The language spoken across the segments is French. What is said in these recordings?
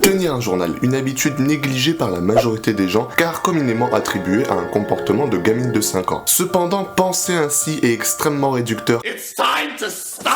Tenir un journal, une habitude négligée par la majorité des gens car communément attribuée à un comportement de gamine de 5 ans. Cependant, penser ainsi est extrêmement réducteur. It's time to stop!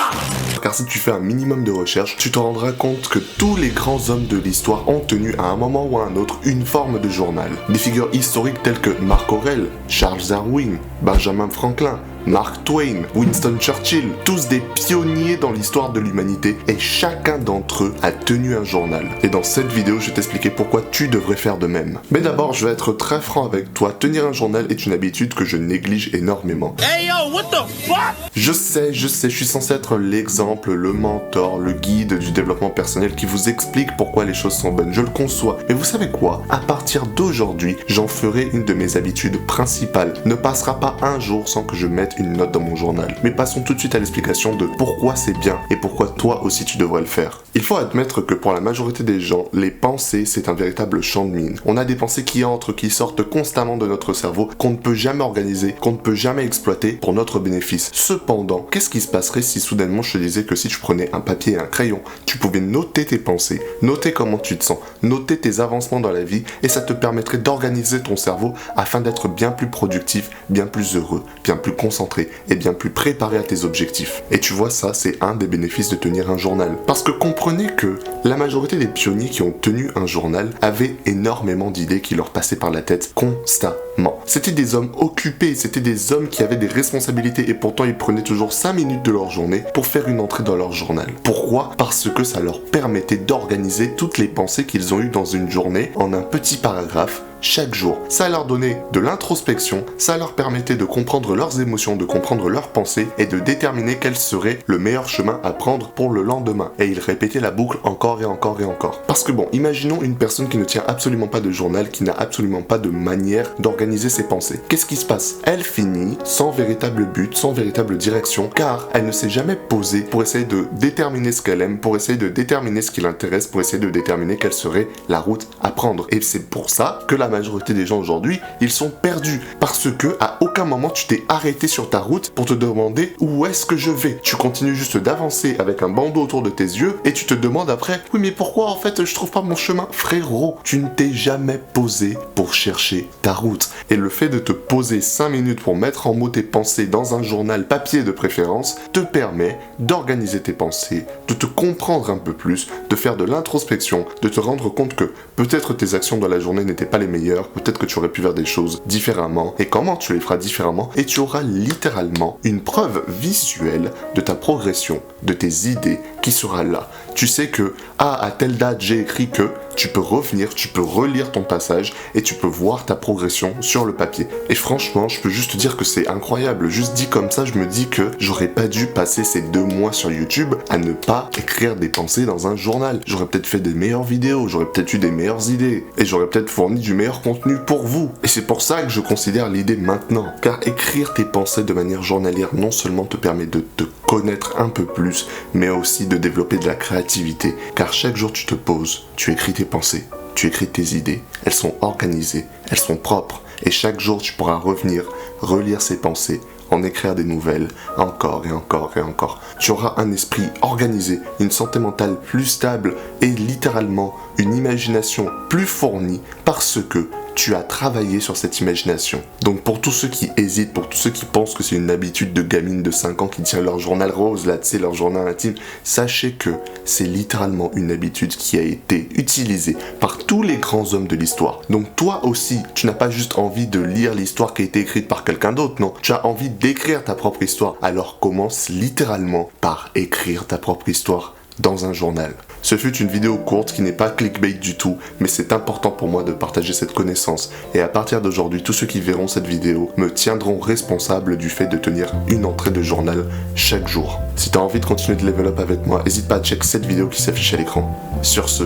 Car si tu fais un minimum de recherche, tu te rendras compte que tous les grands hommes de l'histoire ont tenu à un moment ou à un autre une forme de journal. Des figures historiques telles que Marc Aurèle, Charles Darwin, Benjamin Franklin, Mark Twain, Winston Churchill, tous des pionniers dans l'histoire de l'humanité et chacun d'entre eux a tenu un journal. Et dans cette vidéo, je vais t'expliquer pourquoi tu devrais faire de même. Mais d'abord, je vais être très franc avec toi, tenir un journal est une habitude que je néglige énormément. Hey yo, what the fuck? Je sais, je suis censé être l'exemple, le mentor, le guide du développement personnel qui vous explique pourquoi les choses sont bonnes, je le conçois. Mais vous savez quoi? À partir d'aujourd'hui, j'en ferai une de mes habitudes principales. Ne passera pas un jour sans que je mette une note dans mon journal. Mais passons tout de suite à l'explication de pourquoi c'est bien et pourquoi toi aussi tu devrais le faire. Il faut admettre que pour la majorité des gens, les pensées c'est un véritable champ de mine. On a des pensées qui entrent, qui sortent constamment de notre cerveau, qu'on ne peut jamais organiser, qu'on ne peut jamais exploiter pour notre bénéfice. Cependant, qu'est-ce qui se passerait si soudainement je te disais que si tu prenais un papier et un crayon, tu pouvais noter tes pensées, noter comment tu te sens, noter tes avancements dans la vie et ça te permettrait d'organiser ton cerveau afin d'être bien plus productif, bien plus heureux, bien plus concentré et bien plus préparé à tes objectifs. Et tu vois, ça, c'est un des bénéfices de tenir un journal. Parce que comprenez que la majorité des pionniers qui ont tenu un journal avaient énormément d'idées qui leur passaient par la tête constamment. C'était des hommes occupés, c'était des hommes qui avaient des responsabilités et pourtant ils prenaient toujours 5 minutes de leur journée pour faire une entrée dans leur journal. Pourquoi? Parce que ça leur permettait d'organiser toutes les pensées qu'ils ont eues dans une journée en un petit paragraphe chaque jour. Ça leur donnait de l'introspection, ça leur permettait de comprendre leurs émotions, de comprendre leurs pensées et de déterminer quel serait le meilleur chemin à prendre pour le lendemain. Et ils répétaient la boucle encore et encore et encore. Parce que bon, imaginons une personne qui ne tient absolument pas de journal, qui n'a absolument pas de manière d'organiser ses pensées. Qu'est-ce qui se passe? Elle finit sans véritable but, sans véritable direction, car elle ne s'est jamais posée pour essayer de déterminer ce qu'elle aime, pour essayer de déterminer ce qui l'intéresse, pour essayer de déterminer quelle serait la route à prendre. Et c'est pour ça que la majorité des gens aujourd'hui, ils sont perdus parce que à aucun moment tu t'es arrêté sur ta route pour te demander où est-ce que je vais. Tu continues juste d'avancer avec un bandeau autour de tes yeux et tu te demandes après, oui mais pourquoi en fait je trouve pas mon chemin? Frérot, tu ne t'es jamais posé pour chercher ta route. Et le fait de te poser 5 minutes pour mettre en mots tes pensées dans un journal papier de préférence te permet d'organiser tes pensées, de te comprendre un peu plus, de faire de l'introspection, de te rendre compte que peut-être tes actions dans la journée n'étaient pas les meilleures, peut-être que tu aurais pu faire des choses différemment et comment tu les feras différemment et tu auras littéralement une preuve visuelle de ta progression, de tes idées qui sera là. Tu sais que à telle date j'ai écrit que tu peux revenir, tu peux relire ton passage et tu peux voir ta progression sur le papier. Et franchement, je peux juste te dire que c'est incroyable. Juste dit comme ça, je me dis que j'aurais pas dû passer ces 2 mois sur YouTube à ne pas écrire des pensées dans un journal. J'aurais peut-être fait des meilleures vidéos, j'aurais peut-être eu des meilleures idées et j'aurais peut-être fourni du meilleur contenu pour vous. Et c'est pour ça que je considère l'idée maintenant. Car écrire tes pensées de manière journalière non seulement te permet de te connaître un peu plus, mais aussi de développer de la créativité. Car chaque jour tu te poses, tu écris tes pensées, tu écris tes idées, elles sont organisées, elles sont propres, et chaque jour tu pourras revenir, relire ces pensées, en écrire des nouvelles, encore et encore et encore. Tu auras un esprit organisé, une santé mentale plus stable et littéralement une imagination plus fournie parce que tu as travaillé sur cette imagination. Donc pour tous ceux qui hésitent, pour tous ceux qui pensent que c'est une habitude de gamine de 5 ans qui tient leur journal rose, là, tu sais, leur journal intime, sachez que c'est littéralement une habitude qui a été utilisée par tous les grands hommes de l'histoire. Donc toi aussi, tu n'as pas juste envie de lire l'histoire qui a été écrite par quelqu'un d'autre, non. Tu as envie d'écrire ta propre histoire. Alors commence littéralement par écrire ta propre histoire dans un journal. Ce fut une vidéo courte qui n'est pas clickbait du tout, mais c'est important pour moi de partager cette connaissance. Et à partir d'aujourd'hui, tous ceux qui verront cette vidéo me tiendront responsable du fait de tenir une entrée de journal chaque jour. Si tu as envie de continuer de level up avec moi, n'hésite pas à check cette vidéo qui s'affiche à l'écran. Sur ce,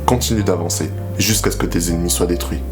continue d'avancer jusqu'à ce que tes ennemis soient détruits.